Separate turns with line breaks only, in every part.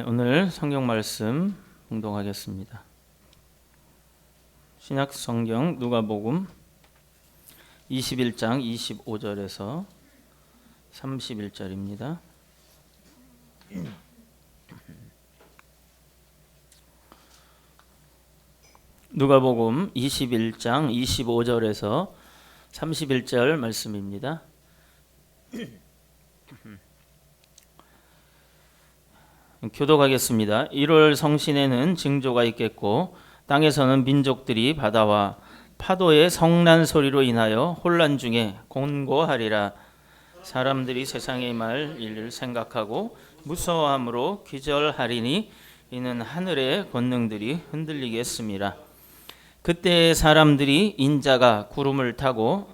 오늘 성경 말씀 봉독하겠습니다. 신약 성경 누가복음 21장 25절에서 31절입니다. 누가복음 21장 25절에서 31절 말씀입니다. 교독하겠습니다. 1월 성신에는 징조가 있겠고 땅에서는 민족들이 바다와 파도의 성난 소리로 인하여 혼란 중에 곤고하리라. 사람들이 세상의 말 일을 생각하고 무서워함으로 기절하리니 이는 하늘의 권능들이 흔들리겠습니다. 그때 사람들이 인자가 구름을 타고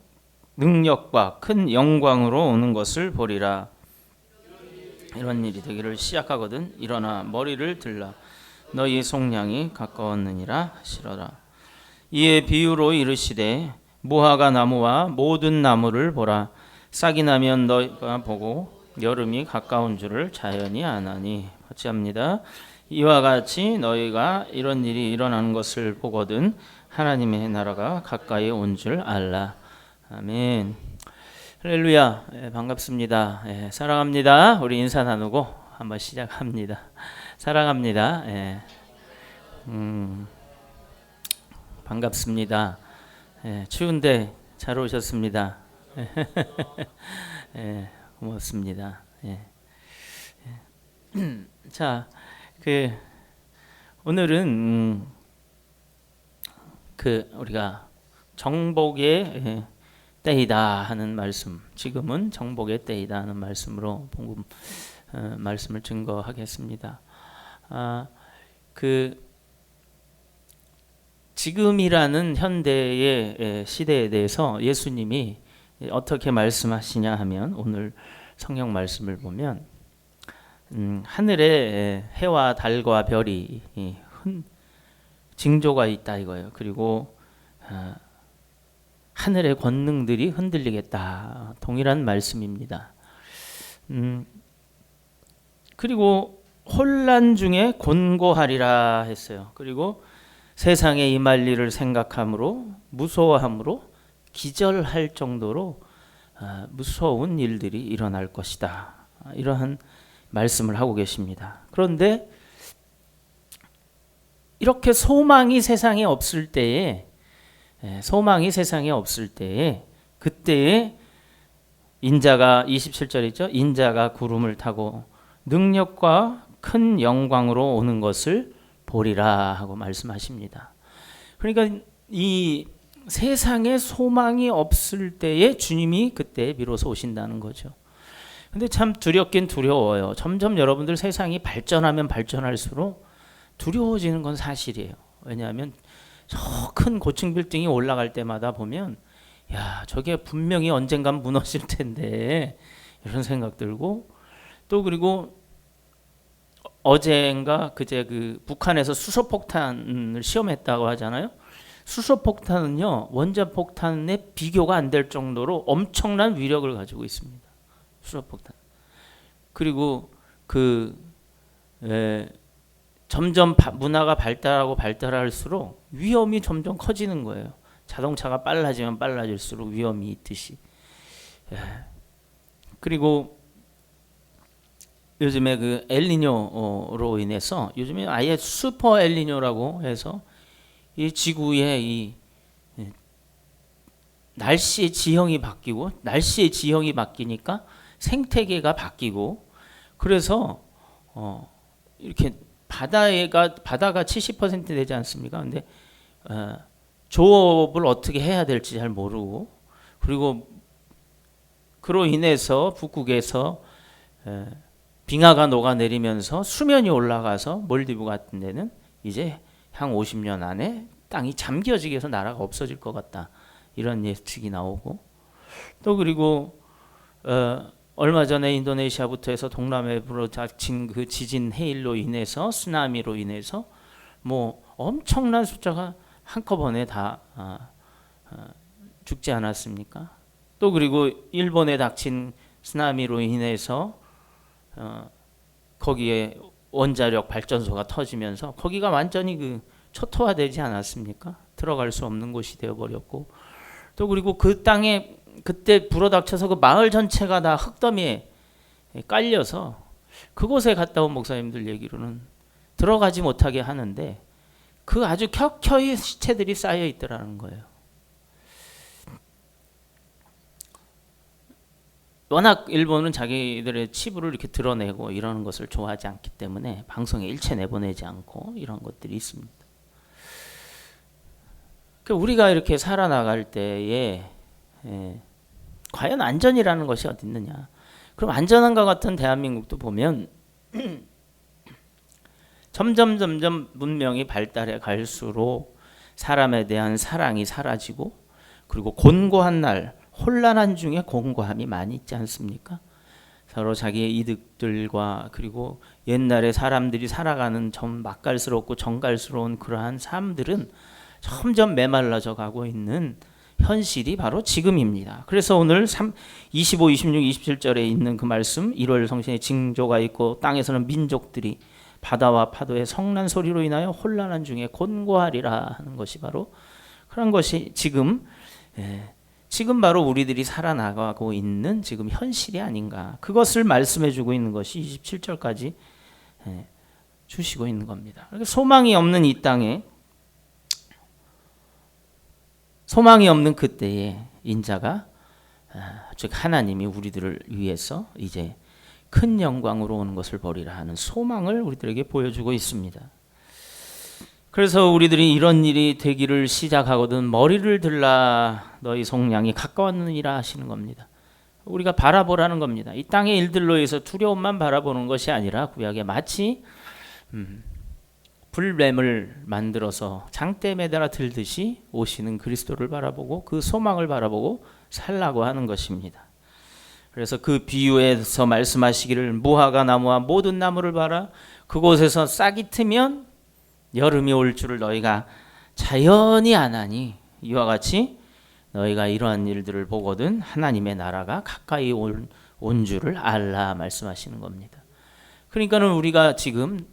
능력과 큰 영광으로 오는 것을 보리라. 이런 일이 되기를 시작하거든 일어나 머리를 들라. 너희 속량이 가까웠느니라 하시더라. 이에 비유로 이르시되 무화과 나무와 모든 나무를 보라. 싹이 나면 너희가 보고 여름이 가까운 줄을 자연히 아나니. 같이 합니다. 이와 같이 너희가 이런 일이 일어나는 것을 보거든 하나님의 나라가 가까이 온 줄 알라. 아멘. 할렐루야. 반갑습니다. 사랑합니다. 우리 인사 나누고 한번 시작합니다. 사랑합니다. 반갑습니다. 추운데 잘 오셨습니다. 고맙습니다. 자, 오늘은 우리가 정복의 때이다 하는 말씀, 지금은 정복의 때이다 하는 말씀으로 복음 말씀을 증거하겠습니다. 지금이라는 현대의 시대에 대해서 예수님이 어떻게 말씀하시냐 하면 오늘 성경 말씀을 보면 하늘에 해와 달과 별이 징조가 있다 이거예요. 그리고 하늘의 권능들이 흔들리겠다. 동일한 말씀입니다. 그리고 혼란 중에 곤고하리라 했어요. 그리고 세상에 임할 일을 생각함으로 무서워함으로 기절할 정도로 무서운 일들이 일어날 것이다. 이러한 말씀을 하고 계십니다. 그런데 이렇게 소망이 세상에 없을 때에 그때에 인자가 27절이죠. 인자가 구름을 타고 능력과 큰 영광으로 오는 것을 보리라 하고 말씀하십니다. 그러니까 이 세상에 소망이 없을 때에 주님이 그때 비로소 오신다는 거죠. 근데 참 두렵긴 두려워요. 점점 여러분들 세상이 발전하면 발전할수록 두려워지는 건 사실이에요. 왜냐하면 저 큰 고층 빌딩이 올라갈 때마다 보면 야, 저게 분명히 언젠간 무너질 텐데 이런 생각 들고, 또 그리고 어제인가 그제 북한에서 수소폭탄을 시험했다고 하잖아요. 수소폭탄은요 원자폭탄에 비교가 안 될 정도로 엄청난 위력을 가지고 있습니다. 수소폭탄. 그리고 점점 문화가 발달할수록 위험이 점점 커지는 거예요. 자동차가 빨라지면 빨라질수록 위험이 있듯이. 그리고 요즘에 엘니뇨로 인해서 요즘에 아예 슈퍼 엘니뇨라고 해서 이 지구의 이 날씨의 지형이 바뀌니까 생태계가 바뀌고, 그래서 이렇게 바다가 70% 되지 않습니까? 근데 조업을 어떻게 해야 될지 잘 모르고, 그리고 그로 인해서 북극에서 빙하가 녹아내리면서 수면이 올라가서 몰디브 같은 데는 이제 향 50년 안에 땅이 잠겨지게 해서 나라가 없어질 것 같다. 이런 예측이 나오고, 또 그리고 얼마 전에 인도네시아부터 해서 동남아로 닥친 그 지진 해일로 인해서 쓰나미로 인해서 뭐 엄청난 숫자가 한꺼번에 다 죽지 않았습니까? 또 그리고 일본에 닥친 쓰나미로 인해서 거기에 원자력 발전소가 터지면서 거기가 완전히 그 초토화되지 않았습니까? 들어갈 수 없는 곳이 되어버렸고, 또 그리고 그 땅에 그때 불어닥쳐서 그 마을 전체가 다 흙더미에 깔려서 그곳에 갔다 온 목사님들 얘기로는 들어가지 못하게 하는데 그 아주 켜켜이 시체들이 쌓여 있더라는 거예요. 워낙 일본은 자기들의 치부를 이렇게 드러내고 이러는 것을 좋아하지 않기 때문에 방송에 일체 내보내지 않고 이런 것들이 있습니다. 우리가 이렇게 살아나갈 때에 과연 안전이라는 것이 어디 있느냐? 그럼 안전한 것 같은 대한민국도 보면 점점 문명이 발달해 갈수록 사람에 대한 사랑이 사라지고, 그리고 곤고한 날, 혼란한 중에 곤고함이 많이 있지 않습니까? 서로 자기의 이득들과 그리고 옛날에 사람들이 살아가는 좀 맛깔스럽고 정갈스러운 그러한 삶들은 점점 메말라져 가고 있는 현실이 바로 지금입니다. 그래서 오늘 25, 26, 27절에 있는 그 말씀, 1월 성신의 징조가 있고 땅에서는 민족들이 바다와 파도의 성난 소리로 인하여 혼란한 중에 곤고하리라 하는 것이 바로 그런 것이 지금 바로 우리들이 살아나가고 있는 지금 현실이 아닌가, 그것을 말씀해 주고 있는 것이 27절까지 주시고 있는 겁니다. 소망이 없는 이 땅에, 소망이 없는 그때에 인자가, 즉 하나님이 우리들을 위해서 이제 큰 영광으로 오는 것을 보리라 하는 소망을 우리들에게 보여주고 있습니다. 그래서 우리들이 이런 일이 되기를 시작하거든 머리를 들라 너희 속량이 가까웠느니라 하시는 겁니다. 우리가 바라보라는 겁니다. 이 땅의 일들로 해서 두려움만 바라보는 것이 아니라 구약에 마치 불뱀을 만들어서 장대에 매달아 들듯이 오시는 그리스도를 바라보고 그 소망을 바라보고 살라고 하는 것입니다. 그래서 그 비유에서 말씀하시기를 무화과 나무와 모든 나무를 봐라. 그곳에서 싹이 트면 여름이 올 줄을 너희가 자연히 아나니 이와 같이 너희가 이러한 일들을 보거든 하나님의 나라가 가까이 온 줄을 알라 말씀하시는 겁니다. 그러니까는 우리가 지금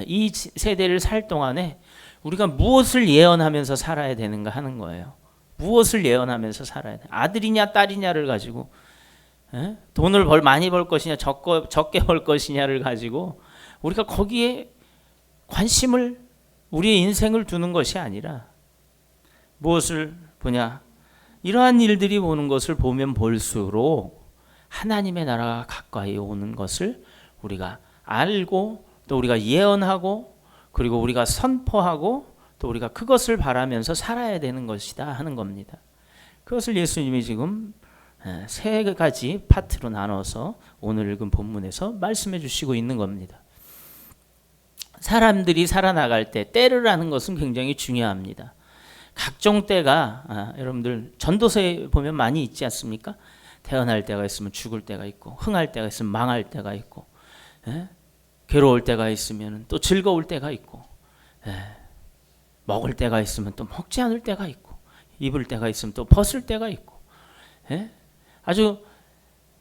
이 세대를 살 동안에 우리가 무엇을 예언하면서 살아야 되는가 하는 거예요. 무엇을 예언하면서 살아야 돼? 아들이냐 딸이냐를 가지고 돈을 많이 벌 것이냐 적게 벌 것이냐를 가지고 우리가 거기에 관심을, 우리의 인생을 두는 것이 아니라 무엇을 보냐? 이러한 일들이 오는 것을 보면 볼수록 하나님의 나라가 가까이 오는 것을 우리가 알고 또 우리가 예언하고 그리고 우리가 선포하고 또 우리가 그것을 바라면서 살아야 되는 것이다 하는 겁니다. 그것을 예수님이 지금 세 가지 파트로 나눠서 오늘 읽은 본문에서 말씀해 주시고 있는 겁니다. 사람들이 살아나갈 때 때를 아는 것은 굉장히 중요합니다. 각종 때가 여러분들 전도서에 보면 많이 있지 않습니까? 태어날 때가 있으면 죽을 때가 있고, 흥할 때가 있으면 망할 때가 있고, 괴로울 때가 있으면 또 즐거울 때가 있고, 먹을 때가 있으면 또 먹지 않을 때가 있고, 입을 때가 있으면 또 벗을 때가 있고, 아주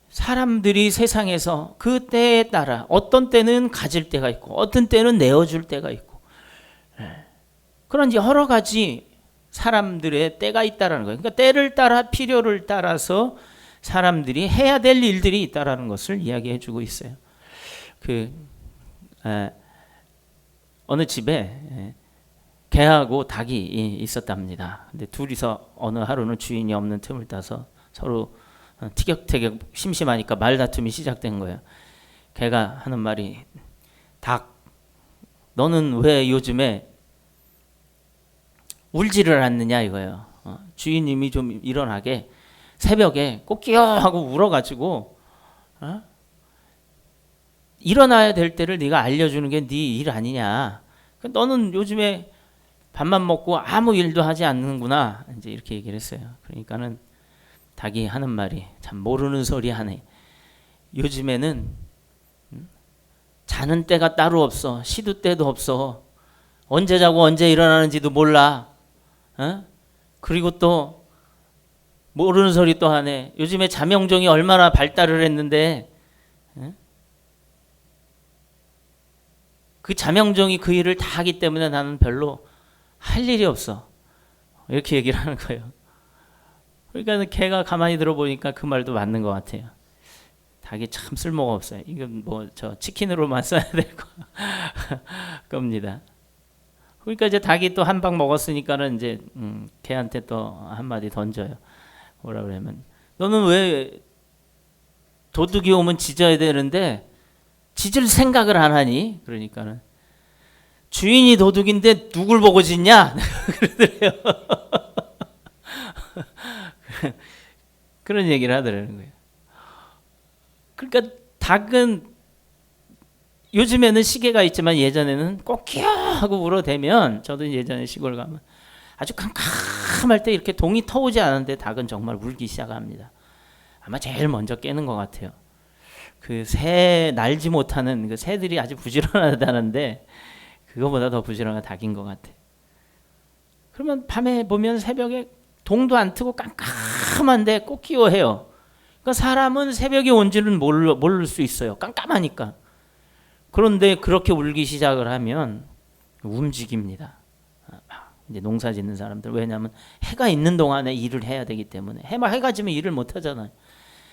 사람들이 세상에서 그 때에 따라 어떤 때는 가질 때가 있고 어떤 때는 내어줄 때가 있고, 그런 여러 가지 사람들의 때가 있다라는 거예요. 그러니까 때를 따라 필요를 따라서 사람들이 해야 될 일들이 있다라는 것을 이야기해 주고 있어요. 어느 집에 개하고 닭이 있었답니다. 근데 둘이서 어느 하루는 주인이 없는 틈을 따서 서로 티격태격 심심하니까 말다툼이 시작된 거예요. 개가 하는 말이, 닭, 너는 왜 요즘에 울지를 않느냐 이거예요. 주인님이 좀 일어나게 새벽에 꼭 끼어 하고 울어가지고 일어나야 될 때를 네가 알려주는 게 네 일 아니냐. 너는 요즘에 밥만 먹고 아무 일도 하지 않는구나. 이제 이렇게 얘기를 했어요. 그러니까는 닭이 하는 말이 참 모르는 소리 하네. 요즘에는 자는 때가 따로 없어. 시도 때도 없어. 언제 자고 언제 일어나는지도 몰라. 그리고 또 모르는 소리 또 하네. 요즘에 자명종이 얼마나 발달을 했는데 그 자명종이 그 일을 다 하기 때문에 나는 별로 할 일이 없어. 이렇게 얘기를 하는 거예요. 그러니까 걔가 가만히 들어보니까 그 말도 맞는 것 같아요. 닭이 참 쓸모가 없어요. 이건 뭐 저 치킨으로만 써야 될 겁니다. 그러니까 이제 닭이 또 한 방 먹었으니까는 이제 걔한테 또 한마디 던져요. 뭐라 그러면 너는 왜 도둑이 오면 짖어야 되는데 짖을 생각을 안 하니? 그러니까는 주인이 도둑인데 누굴 보고 짖냐? 그러더래요. 그런 얘기를 하더라는 거예요. 그러니까 닭은 요즘에는 시계가 있지만 예전에는 꼬끼야 하고 울어대면, 저도 예전에 시골 가면 아주 캄캄할 때 이렇게 동이 터오지 않은데 닭은 정말 울기 시작합니다. 아마 제일 먼저 깨는 것 같아요. 그 새 날지 못하는 그 새들이 아주 부지런하다는데 그거보다 더 부지런한 닭인 것 같아요. 그러면 밤에 보면 새벽에 동도 안 트고 깜깜한데 꼬끼워해요. 그러니까 사람은 새벽에 온지는 모를 수 있어요. 깜깜하니까. 그런데 그렇게 울기 시작을 하면 움직입니다. 이제 농사 짓는 사람들. 왜냐하면 해가 있는 동안에 일을 해야 되기 때문에. 해가 지면 일을 못 하잖아요.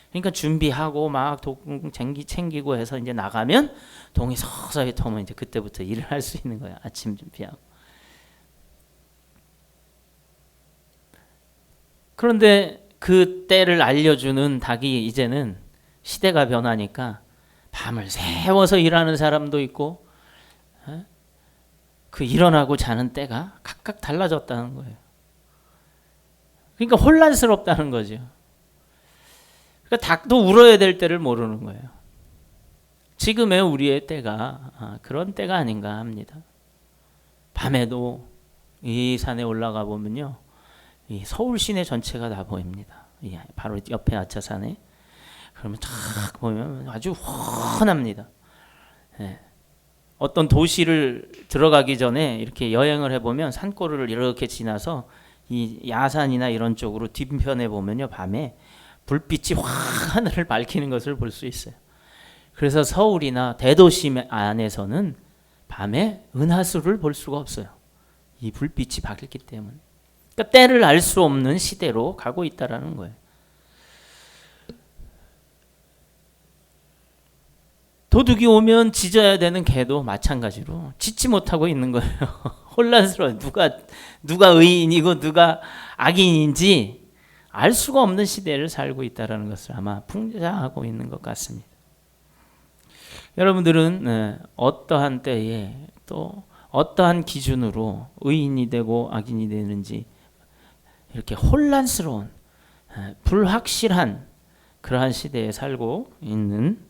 그러니까 준비하고 막 동 챙기고 해서 이제 나가면 동이 서서히 터면 이제 그때부터 일을 할 수 있는 거예요. 아침 준비하고. 그런데 그 때를 알려주는 닭이 이제는 시대가 변하니까 밤을 새워서 일하는 사람도 있고, 그 일어나고 자는 때가 각각 달라졌다는 거예요. 그러니까 혼란스럽다는 거죠. 그러니까 닭도 울어야 될 때를 모르는 거예요. 지금의 우리의 때가 그런 때가 아닌가 합니다. 밤에도 이 산에 올라가 보면요, 이 서울 시내 전체가 다 보입니다. 바로 옆에 아차산에. 그러면 쫙 보면 아주 훤합니다. 예. 어떤 도시를 들어가기 전에 이렇게 여행을 해보면 산골을 이렇게 지나서 이 야산이나 이런 쪽으로 뒤편에 보면요, 밤에 불빛이 확 하늘을 밝히는 것을 볼 수 있어요. 그래서 서울이나 대도시 안에서는 밤에 은하수를 볼 수가 없어요. 이 불빛이 밝기 때문에. 그러니까 때를 알 수 없는 시대로 가고 있다라는 거예요. 도둑이 오면 짖어야 되는 개도 마찬가지로 짖지 못하고 있는 거예요. 혼란스러워요. 누가 의인이고 누가 악인인지 알 수가 없는 시대를 살고 있다는 것을 아마 풍자하고 있는 것 같습니다. 여러분들은 어떠한 때에 또 어떠한 기준으로 의인이 되고 악인이 되는지 이렇게 혼란스러운 불확실한 그러한 시대에 살고 있는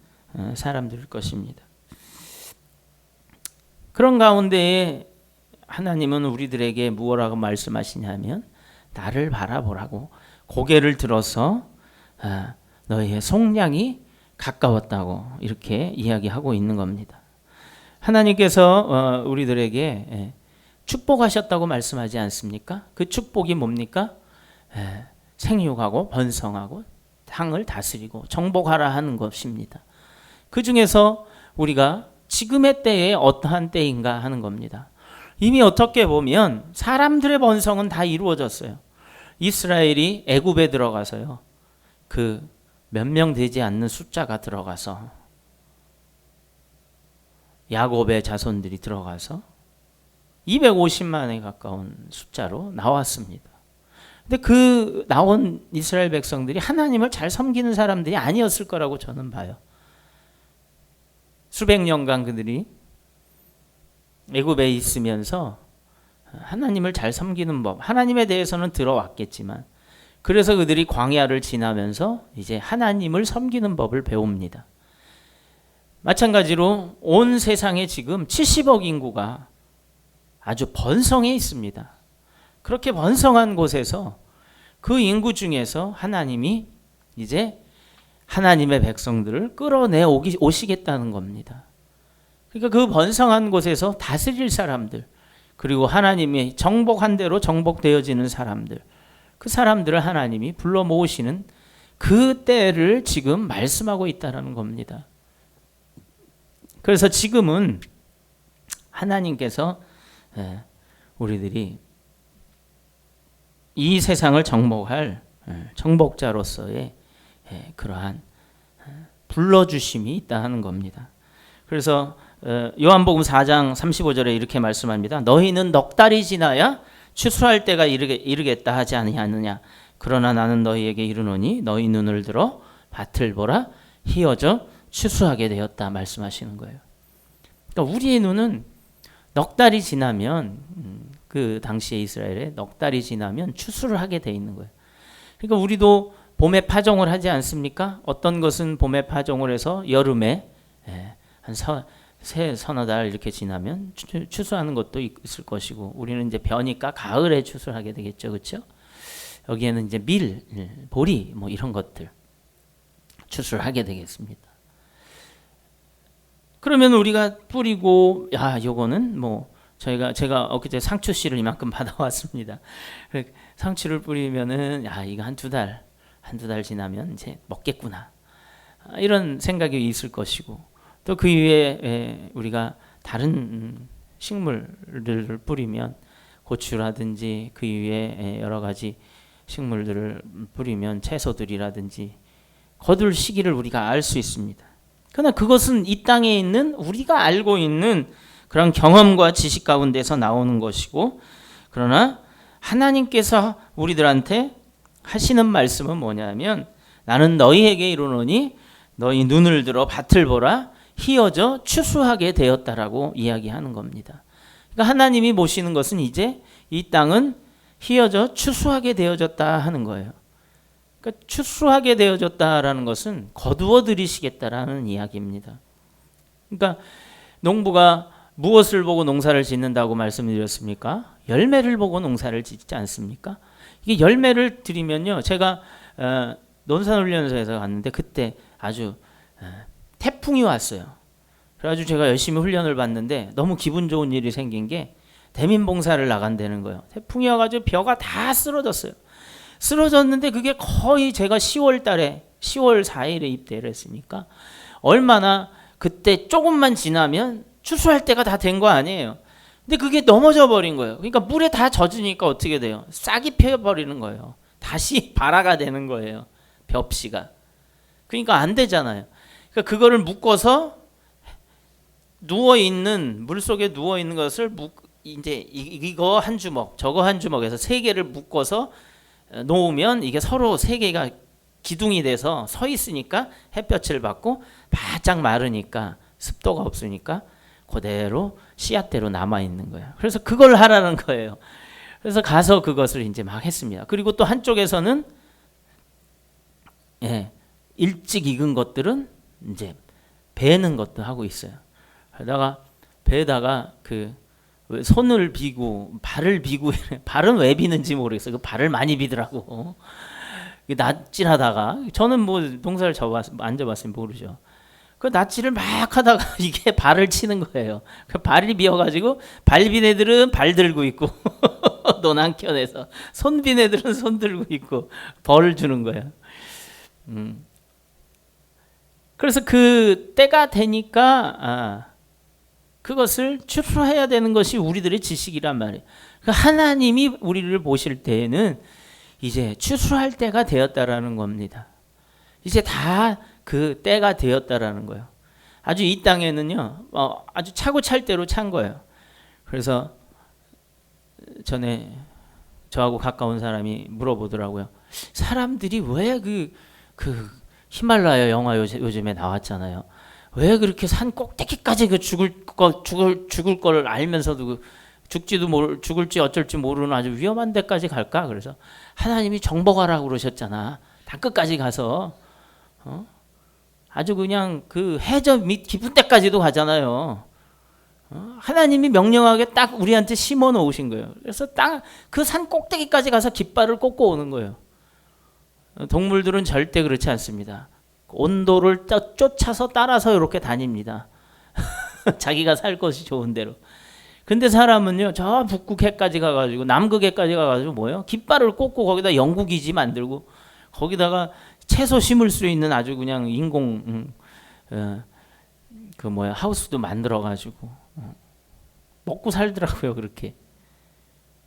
사람들일 것입니다. 그런 가운데에 하나님은 우리들에게 무엇라고 말씀하시냐면 나를 바라보라고, 고개를 들어서 너희의 속량이 가까웠다고 이렇게 이야기하고 있는 겁니다. 하나님께서 우리들에게 축복하셨다고 말씀하지 않습니까? 그 축복이 뭡니까? 생육하고 번성하고 땅을 다스리고 정복하라 하는 것입니다. 그 중에서 우리가 지금의 때에 어떠한 때인가 하는 겁니다. 이미 어떻게 보면 사람들의 번성은 다 이루어졌어요. 이스라엘이 애굽에 들어가서요, 그 몇 명 되지 않는 숫자가 들어가서, 야곱의 자손들이 들어가서 250만에 가까운 숫자로 나왔습니다. 근데 그 나온 이스라엘 백성들이 하나님을 잘 섬기는 사람들이 아니었을 거라고 저는 봐요. 수백 년간 그들이 애굽에 있으면서 하나님을 잘 섬기는 법, 하나님에 대해서는 들어왔겠지만, 그래서 그들이 광야를 지나면서 이제 하나님을 섬기는 법을 배웁니다. 마찬가지로 온 세상에 지금 70억 인구가 아주 번성해 있습니다. 그렇게 번성한 곳에서 그 인구 중에서 하나님이 이제 하나님의 백성들을 끌어내 오시겠다는 겁니다. 그러니까 그 번성한 곳에서 다스릴 사람들, 그리고 하나님이 정복한 대로 정복되어지는 사람들, 그 사람들을 하나님이 불러 모으시는 그 때를 지금 말씀하고 있다는 겁니다. 그래서 지금은 하나님께서 우리들이 이 세상을 정복할 정복자로서의 그러한 불러주심이 있다 하는 겁니다. 그래서 요한복음 4장 35절에 이렇게 말씀합니다. 너희는 넉 달이 지나야 추수할 때가 이르겠다 하지 아니하느냐. 그러나 나는 너희에게 이르노니 너희 눈을 들어 밭을 보라 희어져 추수하게 되었다 말씀하시는 거예요. 그러니까 우리의 눈은 넉 달이 지나면 그 당시에 이스라엘에 넉 달이 지나면 추수를 하게 돼 있는 거예요. 그러니까 우리도 봄에 파종을 하지 않습니까? 어떤 것은 봄에 파종을 해서 여름에 한 서너 달 이렇게 지나면 추수하는 것도 있을 것이고, 우리는 이제 벼니까 가을에 추수를 하게 되겠죠, 그렇죠? 여기에는 이제 밀, 보리 뭐 이런 것들 추수를 하게 되겠습니다. 그러면 우리가 뿌리고, 요거는 뭐 제가 엊그제 상추 씨를 이만큼 받아왔습니다. 상추를 뿌리면은 이거 한두 달 지나면 이제 먹겠구나, 이런 생각이 있을 것이고, 또 그 이후에 우리가 다른 식물들을 뿌리면 고추라든지 그 이후에 여러 가지 식물들을 뿌리면 채소들이라든지 거둘 시기를 우리가 알 수 있습니다. 그러나 그것은 이 땅에 있는 우리가 알고 있는 그런 경험과 지식 가운데서 나오는 것이고, 그러나 하나님께서 우리들한테 하시는 말씀은 뭐냐면, 나는 너희에게 이르노니 너희 눈을 들어 밭을 보라 희어져 추수하게 되었다라고 이야기하는 겁니다. 그러니까 하나님이 보시는 것은 이제 이 땅은 희어져 추수하게 되어졌다 하는 거예요. 그러니까 추수하게 되어졌다라는 것은 거두어 들이시겠다라는 이야기입니다. 그러니까 농부가 무엇을 보고 농사를 짓는다고 말씀드렸습니까? 열매를 보고 농사를 짓지 않습니까? 이게 열매를 드리면요, 제가 논산훈련소에서 갔는데 그때 아주 태풍이 왔어요. 그래가지고 제가 열심히 훈련을 받는데 너무 기분 좋은 일이 생긴 게, 대민봉사를 나간다는 거예요. 태풍이 와가지고 벼가 다 쓰러졌어요. 쓰러졌는데 그게 거의 제가 10월 4일에 입대를 했으니까 얼마나, 그때 조금만 지나면 추수할 때가 다 된 거 아니에요. 근데 그게 넘어져 버린 거예요. 그러니까 물에 다 젖으니까 어떻게 돼요? 싹이 펴버리는 거예요. 다시 발화가 되는 거예요, 벽씨가. 그러니까 안 되잖아요. 그러니까 그거를 묶어서 누워있는, 물속에 누워있는 것을 이제 이거 한 주먹 저거 한 주먹에서 3개를 묶어서 놓으면 이게 서로 3개가 기둥이 돼서 서 있으니까 햇볕을 받고 바짝 마르니까 습도가 없으니까 그대로 씨앗대로 남아있는 거예요. 그래서 그걸 하라는 거예요. 그래서 가서 그것을 이제 막 했습니다. 그리고 또 한쪽에서는 일찍 익은 것들은 이제 베는 것도 하고 있어요. 그러다가 배에다가 그 손을 비고 발을 비고, 발은 왜 비는지 모르겠어요. 그 발을 많이 비더라고. 낯질하다가, 저는 뭐 농사를 안 져봤으면 모르죠. 그 낯질을 막 하다가 이게 발을 치는 거예요. 그 발이 비어가지고 발빈 애들은 발 들고 있고 논 한켠에서, 손빈 애들은 손 들고 있고 벌을 주는 거예요. 그래서 그 때가 되니까 그것을 추수해야 되는 것이 우리들의 지식이란 말이에요. 하나님이 우리를 보실 때에는 이제 추수할 때가 되었다라는 겁니다. 이제 다 그 때가 되었다라는 거예요. 아주 이 땅에는요, 아주 차고 찰 대로 찬 거예요. 그래서 전에 저하고 가까운 사람이 물어보더라고요. 사람들이 왜 그 히말라야 영화 요즘에 나왔잖아요. 왜 그렇게 산 꼭대기까지 그 죽을 거를 알면서도 죽을지 어쩔지 모르는 아주 위험한 데까지 갈까? 그래서 하나님이 정복하라고 그러셨잖아. 다 끝까지 가서 아주 그냥 그 해저 밑 깊은 데까지도 가잖아요. 하나님이 명령하게 딱 우리한테 심어 놓으신 거예요. 그래서 딱 그 산 꼭대기까지 가서 깃발을 꽂고 오는 거예요. 동물들은 절대 그렇지 않습니다. 온도를 쫓아서 따라서 이렇게 다닙니다. 자기가 살 것이 좋은 대로. 근데 사람은요, 저 북극해까지 가가지고 남극해까지 가가지고 뭐예요? 깃발을 꽂고 거기다 영구기지 만들고 거기다가 채소 심을 수 있는 아주 그냥 인공 하우스도 만들어가지고 먹고 살더라고요, 그렇게.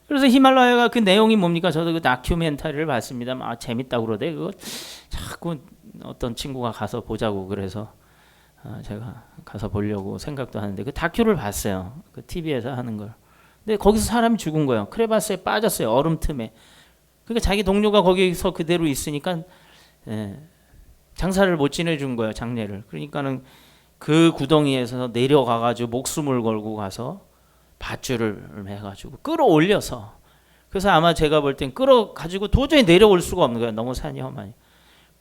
그래서 히말라야가 그 내용이 뭡니까? 저도 그 다큐멘터리를 봤습니다. 재밌다고 그러대. 그거 자꾸 어떤 친구가 가서 보자고 그래서 제가 가서 보려고 생각도 하는데 그 다큐를 봤어요. 그 TV에서 하는 걸. 근데 거기서 사람이 죽은 거예요. 크레바스에 빠졌어요. 얼음 틈에. 그러니까 자기 동료가 거기서 그대로 있으니까 장사를 못 지내준 거예요. 장례를. 그러니까는 그 구덩이에서 내려가가지고 목숨을 걸고 가서 밧줄을 해가지고 끌어올려서, 그래서 아마 제가 볼 땐 끌어가지고 도저히 내려올 수가 없는 거예요. 너무 산이 험하니.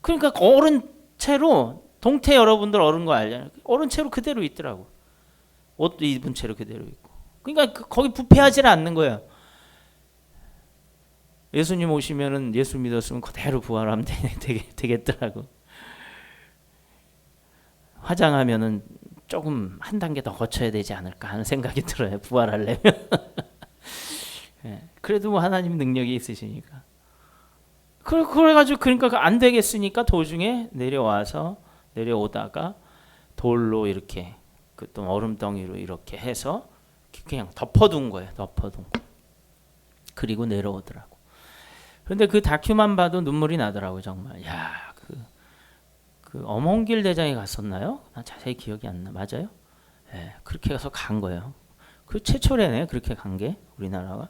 그러니까 어른 채로, 동태 여러분들 어른 거 알잖아요. 어른 채로 그대로 있더라고. 옷도 입은 채로 그대로 있고. 그러니까 거기 부패하지 않는 거예요. 예수님 오시면은 예수 믿었으면 그대로 부활하면 되겠더라고. 화장하면은 조금 한 단계 더 거쳐야 되지 않을까 하는 생각이 들어요. 부활하려면. 그래도 뭐 하나님 능력이 있으시니까. 그래가지고 그러니까 안 되겠으니까 도중에 내려오다가 돌로 이렇게 그 또 얼음덩이로 이렇게 해서 그냥 덮어둔 거예요. 덮어둔 거. 그리고 내려오더라고. 그런데 그 다큐만 봐도 눈물이 나더라고요. 정말. 야, 그 엄홍길 대장에 갔었나요? 난 자세히 기억이 안 나. 맞아요? 그렇게 해서 간 거예요. 그 최초래네. 그렇게 간 게 우리나라가.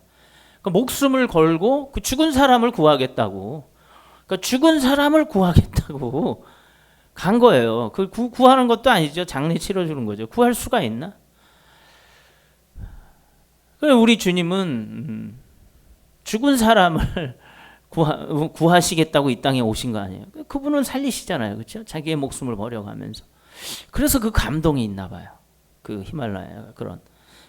그러니까 목숨을 걸고 그 죽은 사람을 구하겠다고. 그러니까 죽은 사람을 구하겠다고 간 거예요. 그 구하는 것도 아니죠. 장례 치러주는 거죠. 구할 수가 있나? 그래 우리 주님은 죽은 사람을 구하시겠다고 이 땅에 오신 거 아니에요. 그분은 살리시잖아요. 그렇죠? 자기의 목숨을 버려가면서. 그래서 그 감동이 있나 봐요. 그 히말라야가 그런.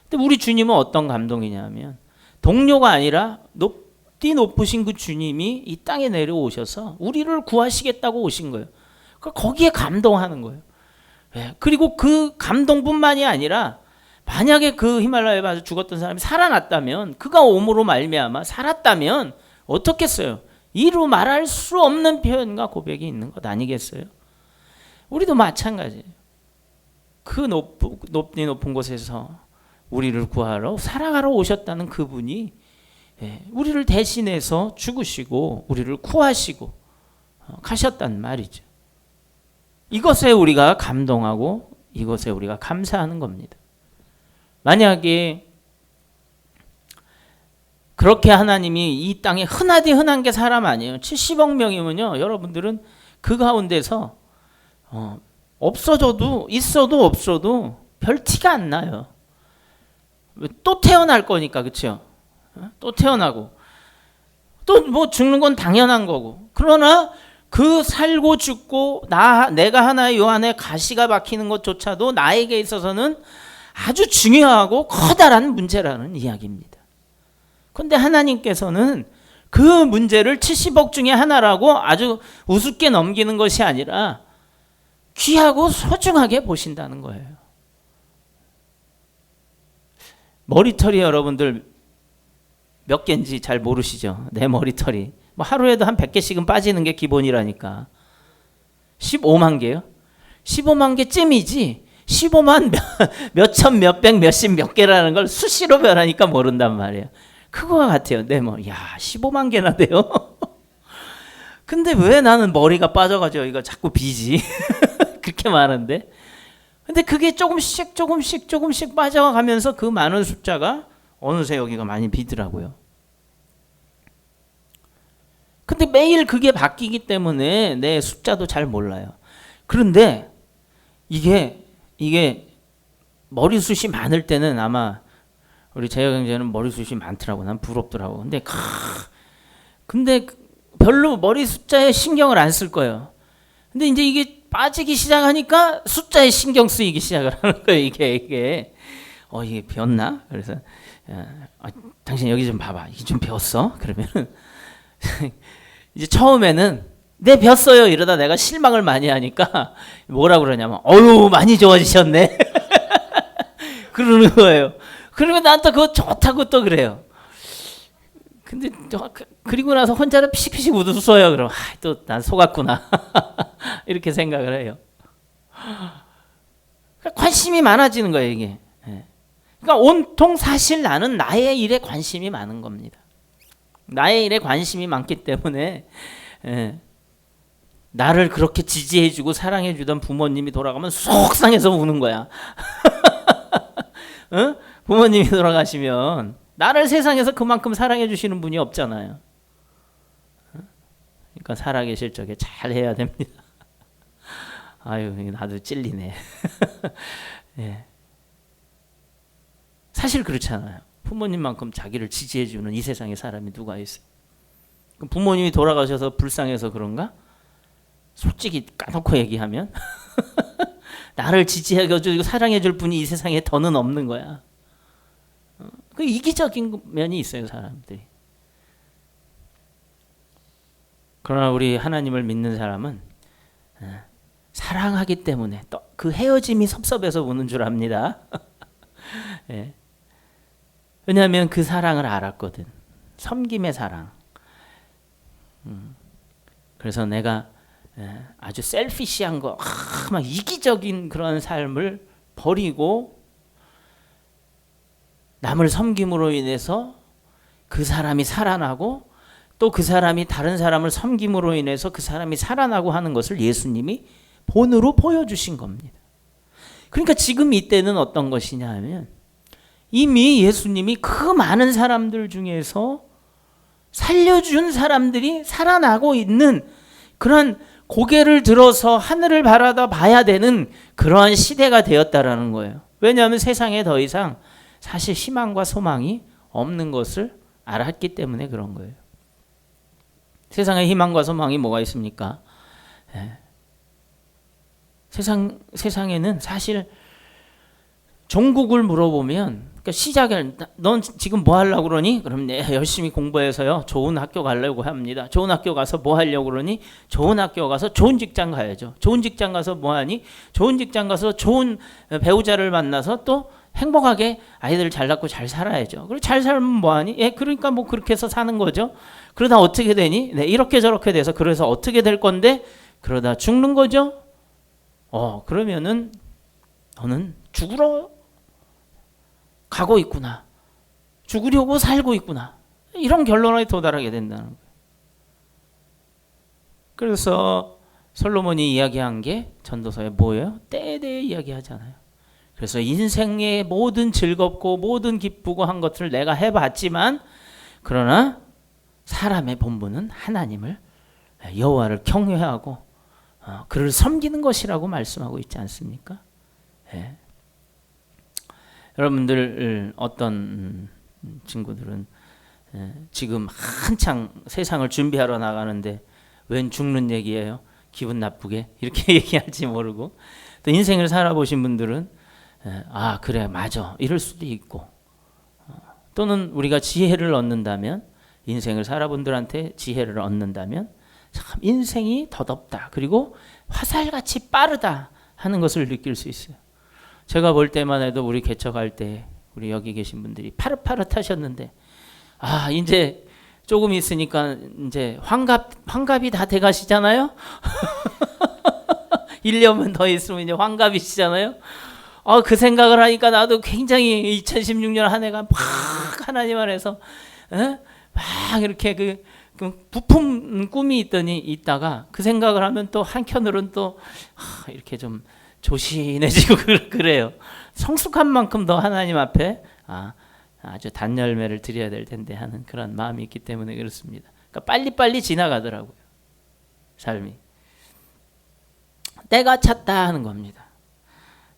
근데 우리 주님은 어떤 감동이냐면 동료가 아니라 높으신 그 주님이 이 땅에 내려오셔서 우리를 구하시겠다고 오신 거예요. 거기에 감동하는 거예요. 그리고 그 감동뿐만이 아니라 만약에 그 히말라야에 가서 죽었던 사람이 살아났다면, 그가 오므로 말미암아 살았다면 어떻겠어요? 이루 말할 수 없는 표현과 고백이 있는 것 아니겠어요? 우리도 마찬가지예요. 그 높은 곳에서 우리를 구하러 사랑하러 오셨다는 그분이 우리를 대신해서 죽으시고 우리를 구하시고 가셨단 말이죠. 이것에 우리가 감동하고 이것에 우리가 감사하는 겁니다. 만약에 그렇게 하나님이 이 땅에 흔한 게 사람 아니에요. 70억 명이면요, 여러분들은 그 가운데서 없어져도 있어도 없어도 별 티가 안 나요. 또 태어날 거니까. 그렇죠? 또 태어나고 또 뭐 죽는 건 당연한 거고. 그러나 그 살고 죽고 내가 하나의 요 안에 가시가 박히는 것조차도 나에게 있어서는 아주 중요하고 커다란 문제라는 이야기입니다. 그런데 하나님께서는 그 문제를 70억 중에 하나라고 아주 우습게 넘기는 것이 아니라 귀하고 소중하게 보신다는 거예요. 머리털이 여러분들 몇 개인지 잘 모르시죠? 내 머리털이 뭐 하루에도 한 100개씩은 빠지는 게 기본이라니까. 15만 개요? 15만 개쯤이지 15만 몇천 몇백 몇십 몇 개라는 걸 수시로 변하니까 모른단 말이에요. 그거와 같아요. 내 머리. 야, 15만 개나 돼요? 근데 왜 나는 머리가 빠져가지고 이거 자꾸 비지? 그렇게 많은데. 근데 그게 조금씩 빠져가면서 그 많은 숫자가 어느새 여기가 많이 비더라고요. 근데 매일 그게 바뀌기 때문에 내 숫자도 잘 몰라요. 그런데 이게 머리숱이 많을 때는 아마 우리 재혁 형제는 머리숱이 많더라고. 난 부럽더라고. 근데 별로 머리 숫자에 신경을 안 쓸 거예요. 근데 이제 이게 빠지기 시작하니까 숫자에 신경 쓰이기 시작을 하는 거예요. 이게 비었나? 그래서 당신 여기 좀 봐봐. 이게 좀 비었어? 그러면 이제 처음에는 네 비었어요 이러다 내가 실망을 많이 하니까 뭐라 그러냐면 어휴 많이 좋아지셨네. 그러는 거예요. 그러면 난 또 그거 좋다고 또 그래요. 근데 그리고 나서 혼자는 피식피식 웃어요. 그럼 또 난 속았구나. 이렇게 생각을 해요. 관심이 많아지는 거예요 이게. 그러니까 온통 사실 나는 나의 일에 관심이 많은 겁니다. 나의 일에 관심이 많기 때문에 나를 그렇게 지지해주고 사랑해주던 부모님이 돌아가면 속상해서 우는 거야. 어? 부모님이 돌아가시면 나를 세상에서 그만큼 사랑해주시는 분이 없잖아요. 그러니까 살아계실 적에 잘 해야 됩니다. 아유, 나도 찔리네. 예. 사실 그렇잖아요. 부모님만큼 자기를 지지해주는 이 세상에 사람이 누가 있어요? 그럼 부모님이 돌아가셔서 불쌍해서 그런가? 솔직히 까놓고 얘기하면 나를 지지해주고 사랑해줄 분이 이 세상에 더는 없는 거야. 그 이기적인 면이 있어요, 사람들이. 그러나 우리 하나님을 믿는 사람은 사랑하기 때문에 또 그 헤어짐이 섭섭해서 우는 줄 압니다. 예. 왜냐하면 그 사랑을 알았거든. 섬김의 사랑. 그래서 내가 아주 셀피시한 거, 막 이기적인 그런 삶을 버리고 남을 섬김으로 인해서 그 사람이 살아나고 또 그 사람이 다른 사람을 섬김으로 인해서 그 사람이 살아나고 하는 것을 예수님이 본으로 보여주신 겁니다. 그러니까 지금 이때는 어떤 것이냐 하면 이미 예수님이 그 많은 사람들 중에서 살려준 사람들이 살아나고 있는 그런 고개를 들어서 하늘을 바라다 봐야 되는 그러한 시대가 되었다라는 거예요. 왜냐하면 세상에 더 이상 사실 희망과 소망이 없는 것을 알았기 때문에 그런 거예요. 세상에 희망과 소망이 뭐가 있습니까? 세상에는 사실 종국을 물어보면 그러니까 시작을 넌 지금 뭐 하려고 그러니? 그럼 열심히 공부해서요 좋은 학교 가려고 합니다. 좋은 학교 가서 뭐 하려고 그러니? 좋은 학교 가서 좋은 직장 가야죠. 좋은 직장 가서 뭐 하니? 좋은 직장 가서 좋은 배우자를 만나서 또 행복하게 아이들 잘 낳고 잘 살아야죠. 그리고 잘 살면 뭐 하니? 그러니까 뭐 그렇게 해서 사는 거죠. 그러다 어떻게 되니? 이렇게 저렇게 돼서 그래서 어떻게 될 건데? 그러다 죽는 거죠. 그러면은 너는 죽으러 가고 있구나. 죽으려고 살고 있구나. 이런 결론에 도달하게 된다는 거예요. 그래서 솔로몬이 이야기한 게 전도서에 뭐예요? 때에 대해 이야기하잖아요. 그래서 인생의 모든 즐겁고 모든 기쁘고 한 것을 내가 해봤지만 그러나 사람의 본분은 하나님을 여호와를 경외하고 그를 섬기는 것이라고 말씀하고 있지 않습니까? 예. 여러분들 어떤 친구들은 지금 한창 세상을 준비하러 나가는데 웬 죽는 얘기예요? 기분 나쁘게 이렇게 얘기할지 모르고 또 인생을 살아보신 분들은 그래 맞아 이럴 수도 있고 또는 우리가 지혜를 얻는다면 인생을 살아본들한테 지혜를 얻는다면 참 인생이 덧없다 그리고 화살같이 빠르다 하는 것을 느낄 수 있어요. 제가 볼 때만 해도 우리 개척할 때 우리 여기 계신 분들이 파릇파릇하셨는데 이제 조금 있으니까 이제 환갑이 다 돼가시잖아요. 1년만 더 있으면 이제 환갑이시잖아요. 그 생각을 하니까 나도 굉장히 2016년 한 해가 막 하나님 안에서 막 이렇게 그 부품 꿈이 있다가 그 생각을 하면 또 한켠으로는 또 이렇게 좀 조신해지고 그래요. 성숙한 만큼 더 하나님 앞에 아주 단열매를 드려야 될 텐데 하는 그런 마음이 있기 때문에 그렇습니다. 그러니까 빨리빨리 지나가더라고요. 삶이. 때가 찼다 하는 겁니다.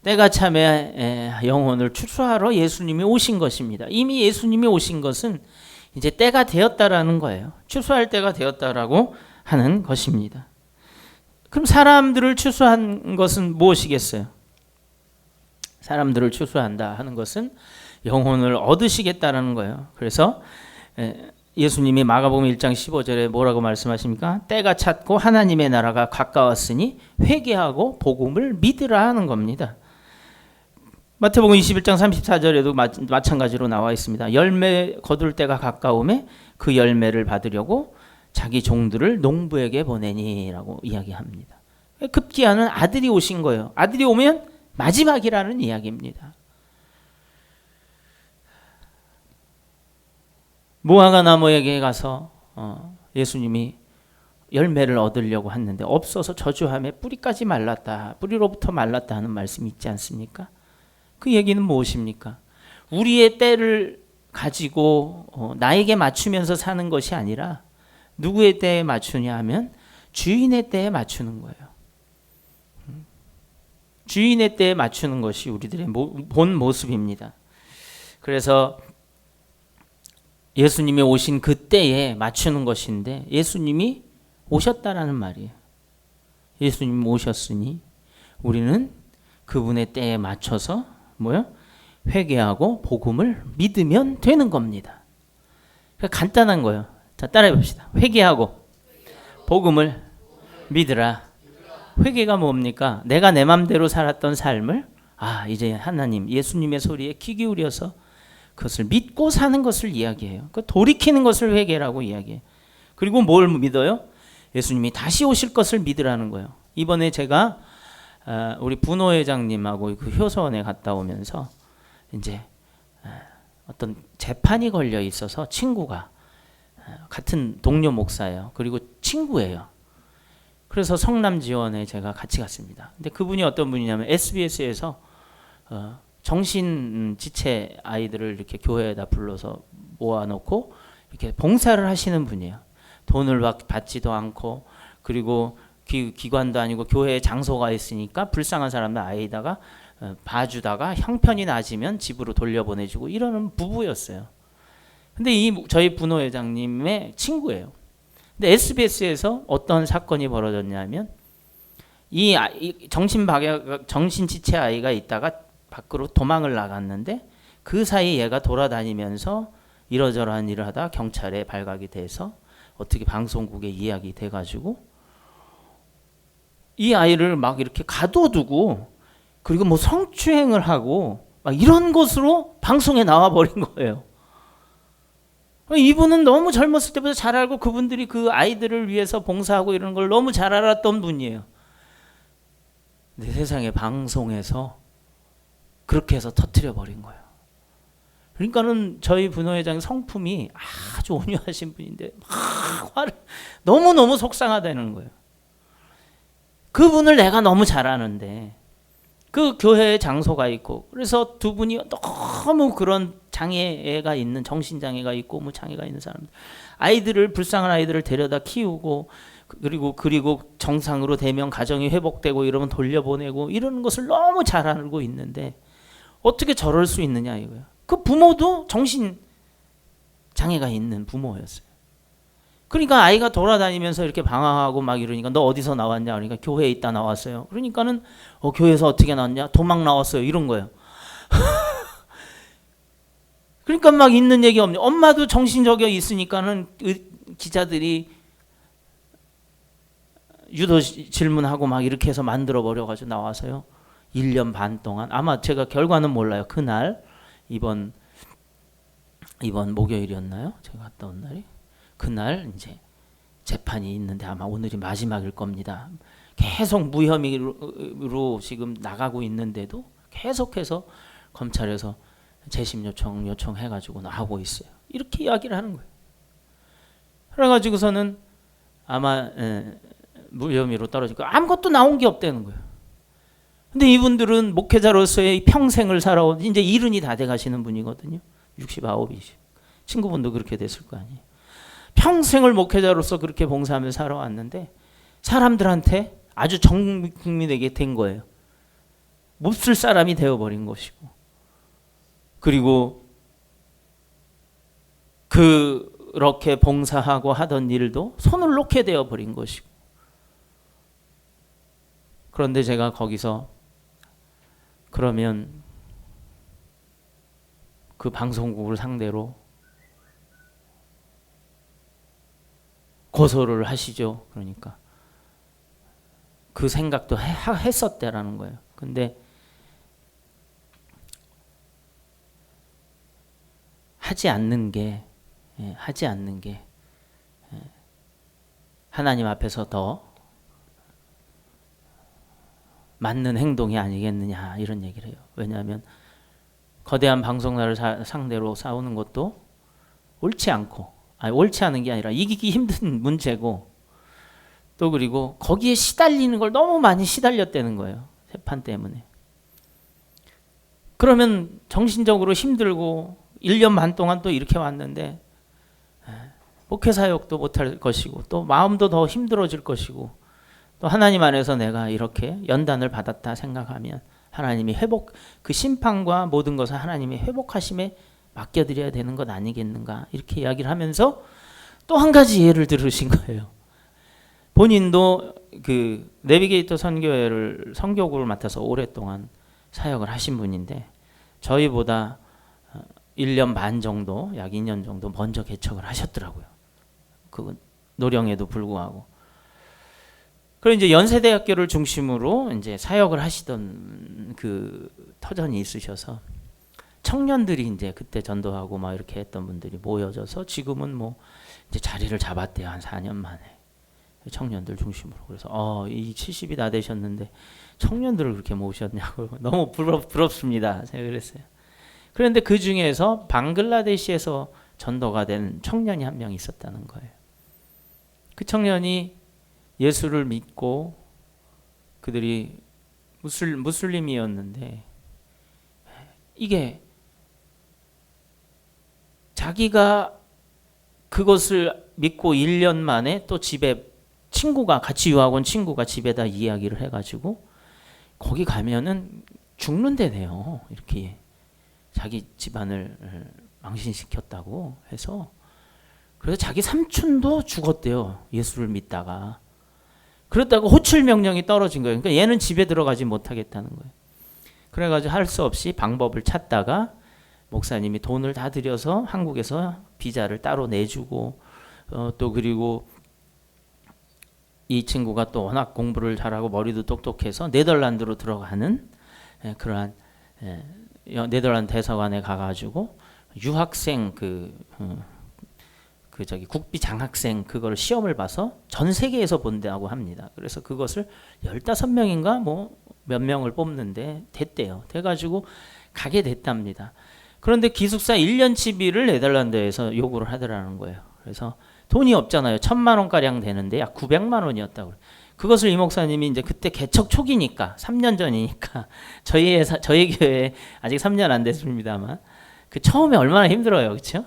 때가 참에 영혼을 추수하러 예수님이 오신 것입니다. 이미 예수님이 오신 것은 이제 때가 되었다라는 거예요. 추수할 때가 되었다라고 하는 것입니다. 그럼 사람들을 추수한 것은 무엇이겠어요? 사람들을 추수한다 하는 것은 영혼을 얻으시겠다라는 거예요. 그래서 예수님이 마가복음 1장 15절에 뭐라고 말씀하십니까? 때가 찼고 하나님의 나라가 가까웠으니 회개하고 복음을 믿으라 하는 겁니다. 마태복음 21장 34절에도 마찬가지로 나와 있습니다. 열매 거둘 때가 가까우매 그 열매를 받으려고 자기 종들을 농부에게 보내니라고 이야기합니다. 급기야는 아들이 오신 거예요. 아들이 오면 마지막이라는 이야기입니다. 무화과 나무에게 가서 예수님이 열매를 얻으려고 했는데 없어서 저주함에 뿌리까지 말랐다. 뿌리로부터 말랐다 하는 말씀이 있지 않습니까? 그 얘기는 무엇입니까? 우리의 때를 가지고 나에게 맞추면서 사는 것이 아니라 누구의 때에 맞추냐 하면 주인의 때에 맞추는 거예요. 주인의 때에 맞추는 것이 우리들의 본 모습입니다. 그래서 예수님이 오신 그 때에 맞추는 것인데 예수님이 오셨다라는 말이에요. 예수님이 오셨으니 우리는 그분의 때에 맞춰서 회개하고 복음을 믿으면 되는 겁니다. 그러니까 간단한 거예요. 자, 따라해 봅시다. 회개하고 복음을 믿으라. 회개가 뭡니까? 내가 내 맘대로 살았던 삶을 이제 하나님 예수님의 소리에 귀 기울여서 그것을 믿고 사는 것을 이야기해요. 그 돌이키는 것을 회개라고 이야기해요. 그리고 뭘 믿어요? 예수님이 다시 오실 것을 믿으라는 거예요. 이번에 제가 우리 분호 회장님하고 그 효서원에 갔다 오면서 이제 어떤 재판이 걸려 있어서 친구가 같은 동료 목사예요. 그리고 친구예요. 그래서 성남지원에 제가 같이 갔습니다. 근데 그분이 어떤 분이냐면 SBS에서 정신지체 아이들을 이렇게 교회에다 불러서 모아놓고 이렇게 봉사를 하시는 분이에요. 돈을 받지도 않고 그리고 기관도 아니고 교회에 장소가 있으니까 불쌍한 사람들 아이다가 봐주다가 형편이 나아지면 집으로 돌려보내주고 이러는 부부였어요. 근데 저희 분호 회장님의 친구예요. 근데 SBS에서 어떤 사건이 벌어졌냐면 이 정신지체 아이가 있다가 밖으로 도망을 나갔는데 그 사이 얘가 돌아다니면서 이러저러한 일을 하다 경찰에 발각이 돼서 어떻게 방송국에 이야기 돼가지고 이 아이를 막 이렇게 가둬두고 그리고 뭐 성추행을 하고 막 이런 것으로 방송에 나와 버린 거예요. 이분은 너무 젊었을 때부터 잘 알고 그분들이 그 아이들을 위해서 봉사하고 이런 걸 너무 잘 알았던 분이에요. 근데 세상에 방송에서 그렇게 해서 터뜨려 버린 거예요. 그러니까는 저희 분호회장 성품이 아주 온유하신 분인데 막 화를 너무너무 속상하다는 거예요. 그분을 내가 너무 잘 아는데 그 교회에 장소가 있고 그래서 두 분이 너무 그런 장애가 있는 정신장애가 있고 뭐 장애가 있는 사람들 불쌍한 아이들을 데려다 키우고 그리고 정상으로 되면 가정이 회복되고 이러면 돌려보내고 이러는 것을 너무 잘 알고 있는데 어떻게 저럴 수 있느냐 이거예요. 그 부모도 정신 장애가 있는 부모였어요. 그러니까 아이가 돌아다니면서 이렇게 방황하고 막 이러니까 너 어디서 나왔냐 그러니까 교회에 있다 나왔어요. 그러니까는 교회에서 어떻게 나왔냐 도망 나왔어요 이런 거예요. 그러니까 막 있는 얘기 없네. 엄마도 정신적이 있으니까는 기자들이 유도 질문하고 막 이렇게 해서 만들어 버려 가지고 나와서요. 1년 반 동안 아마 제가 결과는 몰라요. 그날 이번 목요일이었나요? 제가 갔다 온 날이 그날 이제 재판이 있는데 아마 오늘이 마지막일 겁니다. 계속 무혐의로 지금 나가고 있는데도 계속해서 검찰에서 재심 요청해가지고 나오고 있어요. 이렇게 이야기를 하는 거예요. 그래가지고서는 아마 무혐의로 떨어지고 아무것도 나온 게 없다는 거예요. 근데 이분들은 목회자로서의 평생을 살아온 이제 70이 다 돼가시는 분이거든요. 69이시. 친구분도 그렇게 됐을 거 아니에요. 평생을 목회자로서 그렇게 봉사하며 살아왔는데 사람들한테 아주 전 국민에게 된 거예요. 몹쓸 사람이 되어버린 것이고 그리고 그렇게 봉사하고 하던 일도 손을 놓게 되어버린 것이고 그런데 제가 거기서 그러면 그 방송국을 상대로 고소를 하시죠. 그러니까 그 생각도 했었대라는 거예요. 근데 하지 않는 게 하나님 앞에서 더 맞는 행동이 아니겠느냐 이런 얘기를 해요. 왜냐하면 거대한 방송사를 상대로 싸우는 것도 옳지 않고, 옳지 않은 게 아니라 이기기 힘든 문제고, 또 그리고 거기에 시달리는 걸 너무 많이 시달렸다는 거예요. 재판 때문에. 그러면 정신적으로 힘들고 1년 반 동안 또 이렇게 왔는데 목회 사역도 못할 것이고 또 마음도 더 힘들어질 것이고 또 하나님 안에서 내가 이렇게 연단을 받았다 생각하면 하나님이 그 심판과 모든 것을 하나님이 회복하심에 맡겨드려야 되는 것 아니겠는가, 이렇게 이야기를 하면서 또 한 가지 예를 들으신 거예요. 본인도 그 내비게이터 선교국을 맡아서 오랫동안 사역을 하신 분인데 저희보다 1년 반 정도, 약 2년 정도 먼저 개척을 하셨더라고요. 그 노령에도 불구하고. 그리고 이제 연세대학교를 중심으로 이제 사역을 하시던 그 터전이 있으셔서 청년들이 이제 그때 전도하고 막 이렇게 했던 분들이 모여져서 지금은 뭐 이제 자리를 잡았대요. 한 4년 만에. 청년들 중심으로. 그래서 이 70이 다 되셨는데 청년들을 그렇게 모으셨냐고 너무 부럽습니다. 제가 그랬어요. 그런데 그 중에서 방글라데시에서 전도가 된 청년이 한 명 있었다는 거예요. 그 청년이 예수를 믿고 그들이 무슬림이었는데 이게 자기가 그것을 믿고 1년 만에 또 집에 친구가, 같이 유학 온 친구가 집에다 이야기를 해가지고 거기 가면은 죽는데네요. 이렇게 자기 집안을 망신시켰다고 해서. 그래서 자기 삼촌도 죽었대요. 예수를 믿다가. 그렇다고 호출 명령이 떨어진 거예요. 그러니까 얘는 집에 들어가지 못하겠다는 거예요. 그래가지고 할 수 없이 방법을 찾다가 목사님이 돈을 다 들여서 한국에서 비자를 따로 내주고 또 그리고 이 친구가 또 워낙 공부를 잘하고 머리도 똑똑해서 네덜란드로 들어가는 그러한 네덜란드 대사관에 가가지고 유학생 국비 장학생 그걸 시험을 봐서 전 세계에서 본다고 합니다. 그래서 그것을 15명인가 뭐 몇 명을 뽑는데 됐대요. 돼가지고 가게 됐답니다. 그런데 기숙사 1년치비를 네덜란드에서 요구를 하더라는 거예요. 그래서 돈이 없잖아요. 1,000만 원가량 되는데 약 900만 원이었다고. 그것을 이 목사님이 이제 그때 개척 초기니까 3년 전이니까 저희 교회 아직 3년 안 됐습니다만 그 처음에 얼마나 힘들어요. 그렇죠?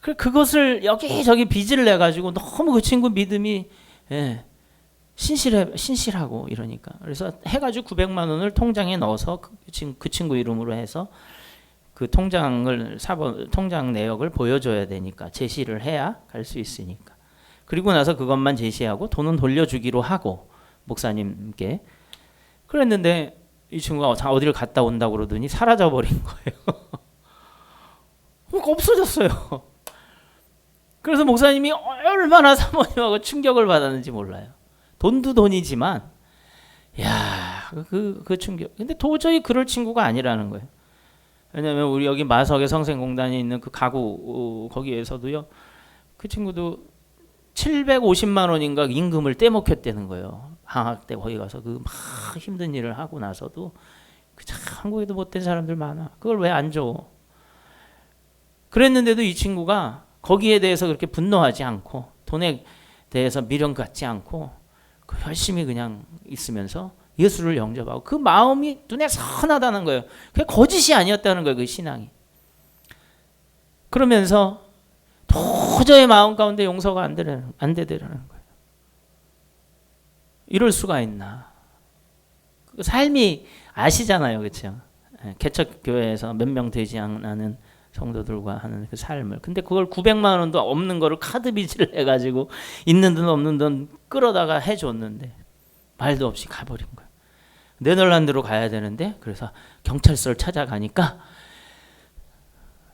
그것을 여기저기 빚을 내가지고 너무 그 친구 믿음이 신실하고 이러니까. 그래서 해가지고 900만 원을 통장에 넣어서 그 친구 이름으로 해서 그 통장 내역을 보여줘야 되니까 제시를 해야 갈 수 있으니까. 그리고 나서 그것만 제시하고 돈은 돌려주기로 하고 목사님께 그랬는데 이 친구가 어디를 갔다 온다고 그러더니 사라져버린 거예요. 없어졌어요. 그래서 목사님이 얼마나 사모님하고 충격을 받았는지 몰라요. 돈도 돈이지만 그 충격. 근데 도저히 그럴 친구가 아니라는 거예요. 왜냐하면 우리 여기 마석의 성생공단이 있는 그 가구 거기에서도요. 그 친구도 750만 원인가 임금을 떼먹혔다는 거예요. 방학 때 거기 가서 그 막 힘든 일을 하고 나서도 한국에도 못된 사람들 많아. 그걸 왜 안 줘? 그랬는데도 이 친구가 거기에 대해서 그렇게 분노하지 않고 돈에 대해서 미련 갖지 않고 열심히 그냥 있으면서 예수를 영접하고 그 마음이 눈에 선하다는 거예요. 그게 거짓이 아니었다는 거예요. 그 신앙이. 그러면서 도저히 마음 가운데 용서가 안 되더라는 거예요. 이럴 수가 있나. 그 삶이 아시잖아요. 그렇죠? 개척교회에서 몇 명 되지 않는 성도들과 하는 그 삶을. 근데 그걸 900만 원도 없는 거를 카드 빚을 해가지고 있는 돈 없는 돈 끌어다가 해줬는데 말도 없이 가버린 거예요. 네덜란드로 가야 되는데 그래서 경찰서를 찾아가니까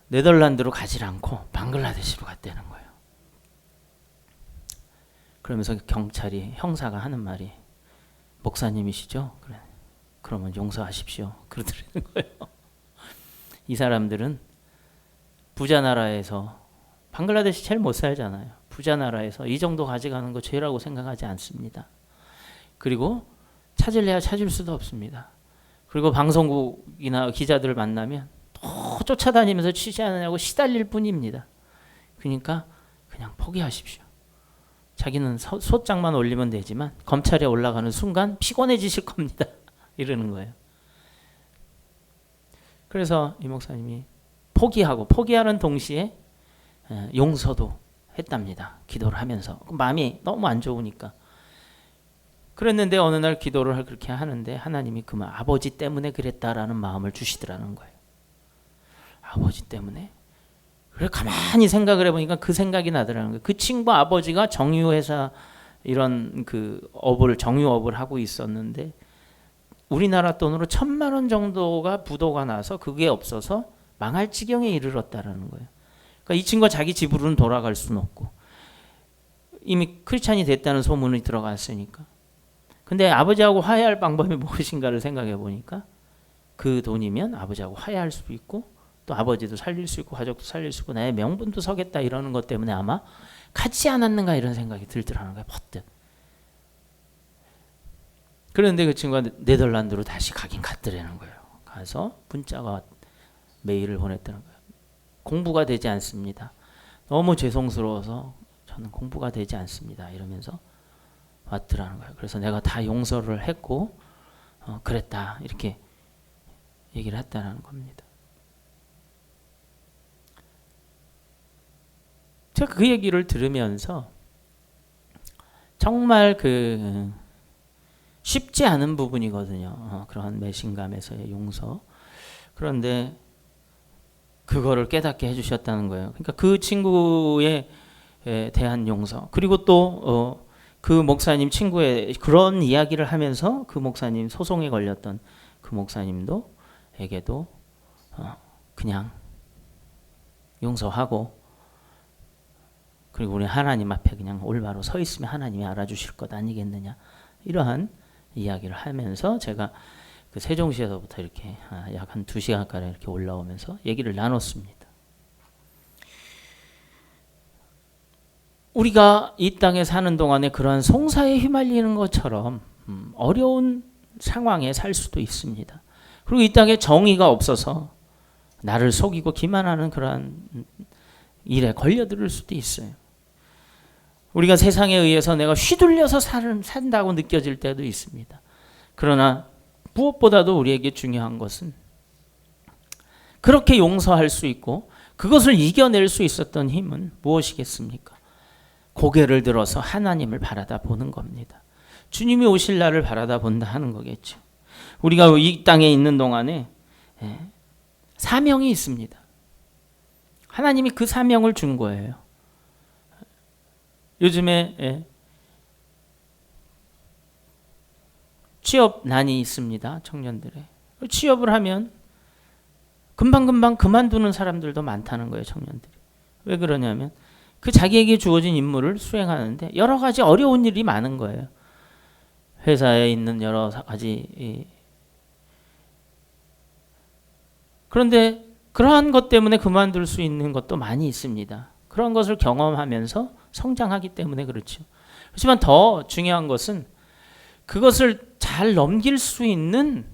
네덜란드로 가지 않고 방글라데시로 갔다는 거예요. 그러면서 형사가 하는 말이 목사님이시죠? 그래. 그러면 용서하십시오. 그러더라는 거예요. 이 사람들은 부자 나라에서 방글라데시 제일 못 살잖아요. 부자 나라에서 이 정도 가져가는 거 죄라고 생각하지 않습니다. 그리고 찾을래야 찾을 수도 없습니다. 그리고 방송국이나 기자들을 만나면 또 쫓아다니면서 취재하느냐고 시달릴 뿐입니다. 그러니까 그냥 포기하십시오. 자기는 소장만 올리면 되지만 검찰에 올라가는 순간 피곤해지실 겁니다. 이러는 거예요. 그래서 이 목사님이 포기하는 동시에 용서도 했답니다. 기도를 하면서. 마음이 너무 안 좋으니까. 그랬는데 어느 날 기도를 그렇게 하는데 하나님이 그만 아버지 때문에 그랬다라는 마음을 주시더라는 거예요. 아버지 때문에? 그래 가만히 생각을 해보니까 그 생각이 나더라는 거예요. 그 친구 아버지가 정유회사 이런 그 정유업을 하고 있었는데 우리나라 돈으로 1,000만 원 정도가 부도가 나서 그게 없어서 망할 지경에 이르렀다라는 거예요. 그러니까 이 친구가 자기 집으로는 돌아갈 수는 없고 이미 크리스찬이 됐다는 소문이 들어갔으니까. 근데 아버지하고 화해할 방법이 무엇인가를 생각해 보니까 그 돈이면 아버지하고 화해할 수도 있고 또 아버지도 살릴 수 있고 가족도 살릴 수 있고 나의 명분도 서겠다 이러는 것 때문에 아마 같지 않았는가 이런 생각이 들더라는 거예요. 퍼뜩. 그런데 그 친구가 네덜란드로 다시 가긴 갔더라는 거예요. 가서 문자가 메일을 보냈다는 거예요. 공부가 되지 않습니다. 너무 죄송스러워서 저는 공부가 되지 않습니다. 이러면서 왔더라는 거예요. 그래서 내가 다 용서를 했고 그랬다 이렇게 얘기를 했다는 겁니다. 제가 그 얘기를 들으면서 정말 쉽지 않은 부분이거든요. 그런 매신감에서의 용서. 그런데 그거를 깨닫게 해주셨다는 거예요. 그러니까 그 친구에 대한 용서. 그리고 또 그 목사님 친구의 그런 이야기를 하면서 그 목사님 소송에 걸렸던 그 목사님도 에게도 그냥 용서하고 그리고 우리 하나님 앞에 그냥 올바로 서 있으면 하나님이 알아주실 것 아니겠느냐 이러한 이야기를 하면서 제가 그 세종시에서부터 이렇게 약 한 2시간가량 이렇게 올라오면서 얘기를 나눴습니다. 우리가 이 땅에 사는 동안에 그러한 송사에 휘말리는 것처럼 어려운 상황에 살 수도 있습니다. 그리고 이 땅에 정의가 없어서 나를 속이고 기만하는 그러한 일에 걸려들 수도 있어요. 우리가 세상에 의해서 내가 휘둘려서 산다고 느껴질 때도 있습니다. 그러나 무엇보다도 우리에게 중요한 것은 그렇게 용서할 수 있고 그것을 이겨낼 수 있었던 힘은 무엇이겠습니까? 고개를 들어서 하나님을 바라다 보는 겁니다. 주님이 오실 날을 바라다 본다 하는 거겠죠. 우리가 이 땅에 있는 동안에 사명이 있습니다. 하나님이 그 사명을 준 거예요. 요즘에 취업난이 있습니다. 청년들의. 취업을 하면 금방금방 그만두는 사람들도 많다는 거예요. 청년들이. 왜 그러냐면 그 자기에게 주어진 임무를 수행하는데 여러 가지 어려운 일이 많은 거예요. 회사에 있는 여러 가지. 그런데 그러한 것 때문에 그만둘 수 있는 것도 많이 있습니다. 그런 것을 경험하면서 성장하기 때문에 그렇죠. 하지만 더 중요한 것은 그것을 잘 넘길 수 있는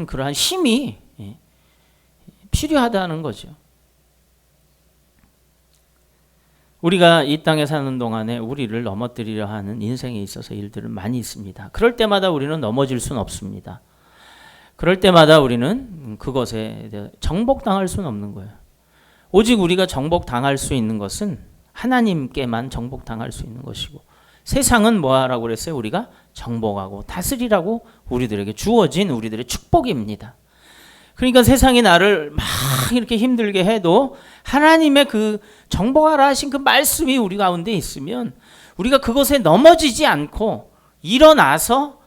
그러한 힘이 필요하다는 거죠. 우리가 이 땅에 사는 동안에 우리를 넘어뜨리려 하는 인생에 있어서 일들은 많이 있습니다. 그럴 때마다 우리는 넘어질 수는 없습니다. 그럴 때마다 우리는 그것에 정복당할 수는 없는 거예요. 오직 우리가 정복당할 수 있는 것은 하나님께만 정복당할 수 있는 것이고 세상은 뭐하라고 그랬어요? 우리가 정복하고 다스리라고 우리들에게 주어진 우리들의 축복입니다. 그러니까 세상이 나를 막 이렇게 힘들게 해도 하나님의 그 정복하라 하신 그 말씀이 우리 가운데 있으면 우리가 그것에 넘어지지 않고 일어나서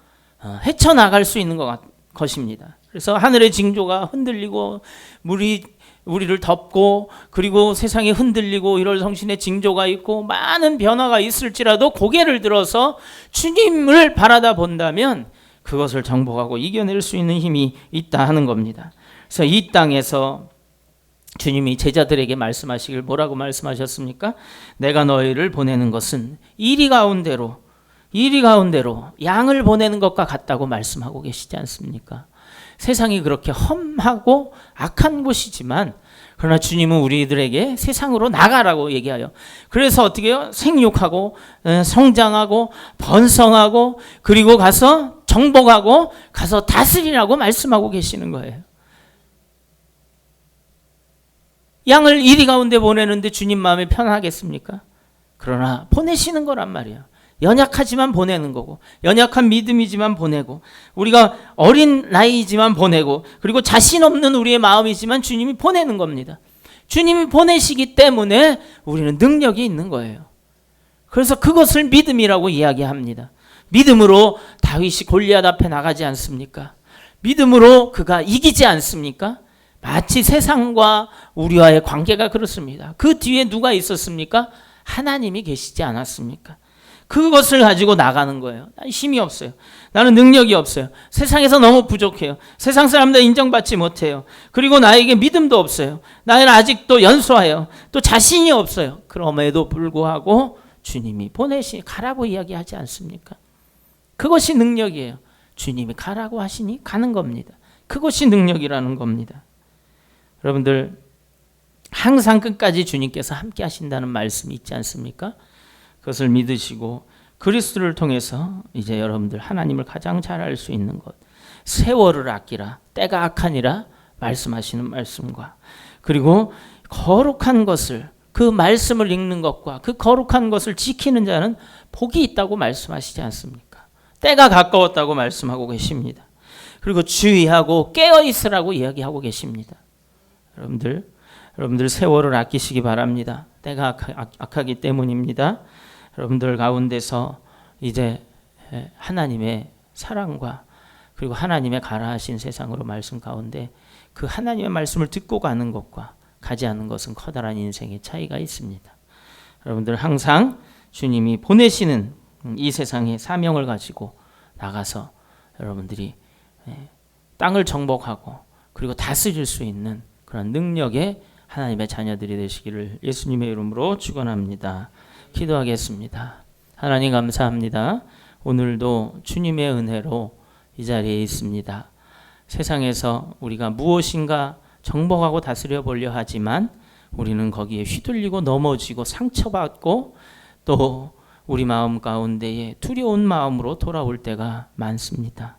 헤쳐나갈 수 있는 것입니다. 그래서 하늘의 징조가 흔들리고 우리를 덮고 그리고 세상이 흔들리고 1월 성신의 징조가 있고 많은 변화가 있을지라도 고개를 들어서 주님을 바라다 본다면 그것을 정복하고 이겨낼 수 있는 힘이 있다 하는 겁니다. 그래서 이 땅에서 주님이 제자들에게 말씀하시길 뭐라고 말씀하셨습니까? 내가 너희를 보내는 것은 이리 가운데로 양을 보내는 것과 같다고 말씀하고 계시지 않습니까? 세상이 그렇게 험하고 악한 곳이지만 그러나 주님은 우리들에게 세상으로 나가라고 얘기해요. 그래서 어떻게 해요? 생육하고 성장하고 번성하고 그리고 가서 정복하고 가서 다스리라고 말씀하고 계시는 거예요. 양을 이리 가운데 보내는데 주님 마음이 편하겠습니까? 그러나 보내시는 거란 말이에요. 연약하지만 보내는 거고, 연약한 믿음이지만 보내고, 우리가 어린 나이지만 보내고, 그리고 자신 없는 우리의 마음이지만 주님이 보내는 겁니다. 주님이 보내시기 때문에 우리는 능력이 있는 거예요. 그래서 그것을 믿음이라고 이야기합니다. 믿음으로 다윗이 골리앗 앞에 나가지 않습니까? 믿음으로 그가 이기지 않습니까? 마치 세상과 우리와의 관계가 그렇습니다. 그 뒤에 누가 있었습니까? 하나님이 계시지 않았습니까? 그것을 가지고 나가는 거예요. 난 힘이 없어요. 나는 능력이 없어요. 세상에서 너무 부족해요. 세상 사람들 인정받지 못해요. 그리고 나에게 믿음도 없어요. 나는 아직도 연소해요. 또 자신이 없어요. 그럼에도 불구하고 주님이 가라고 이야기하지 않습니까? 그것이 능력이에요. 주님이 가라고 하시니 가는 겁니다. 그것이 능력이라는 겁니다. 여러분들 항상 끝까지 주님께서 함께 하신다는 말씀이 있지 않습니까? 그것을 믿으시고 그리스도를 통해서 이제 여러분들 하나님을 가장 잘 알 수 있는 것, 세월을 아끼라 때가 악하니라 말씀하시는 말씀과 그리고 거룩한 것을 그 말씀을 읽는 것과 그 거룩한 것을 지키는 자는 복이 있다고 말씀하시지 않습니까? 때가 가까웠다고 말씀하고 계십니다. 그리고 주의하고 깨어 있으라고 이야기하고 계십니다. 여러분들 세월을 아끼시기 바랍니다. 때가 악하기 때문입니다. 여러분들 가운데서 이제 하나님의 사랑과 그리고 하나님의 가라하신 세상으로 말씀 가운데 그 하나님의 말씀을 듣고 가는 것과 가지 않는 것은 커다란 인생의 차이가 있습니다. 여러분들 항상 주님이 보내시는 이 세상의 사명을 가지고 나가서 여러분들이 땅을 정복하고 그리고 다스릴 수 있는 그런 능력의 하나님의 자녀들이 되시기를 예수님의 이름으로 축원합니다. 기도하겠습니다. 하나님 감사합니다. 오늘도 주님의 은혜로 이 자리에 있습니다. 세상에서 우리가 무엇인가 정복하고 다스려 보려 하지만 우리는 거기에 휘둘리고 넘어지고 상처받고 또 우리 마음 가운데에 두려운 마음으로 돌아올 때가 많습니다.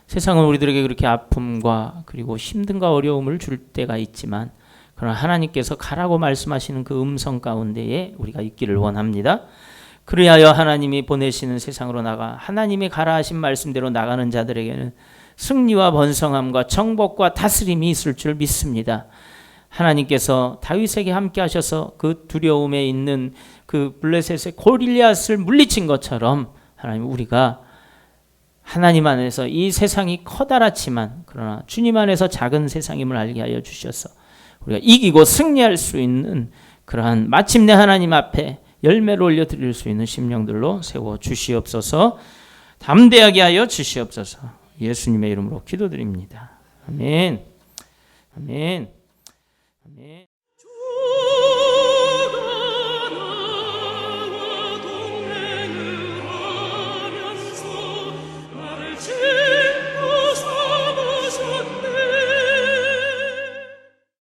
세상은 우리들에게 그렇게 아픔과 그리고 힘든가 어려움을 줄 때가 있지만 그러나 하나님께서 가라고 말씀하시는 그 음성 가운데에 우리가 있기를 원합니다. 그리하여 하나님이 보내시는 세상으로 나가 하나님이 가라 하신 말씀대로 나가는 자들에게는 승리와 번성함과 정복과 다스림이 있을 줄 믿습니다. 하나님께서 다윗에게 함께 하셔서 그 두려움에 있는 그 블레셋의 골리앗을 물리친 것처럼 하나님 우리가 하나님 안에서 이 세상이 커다랗지만 그러나 주님 안에서 작은 세상임을 알게 하여 주셔서 우리가 이기고 승리할 수 있는 그러한 마침내 하나님 앞에 열매를 올려드릴 수 있는 심령들로 세워 주시옵소서. 담대하게 하여 주시옵소서. 예수님의 이름으로 기도드립니다. 아멘. 아멘.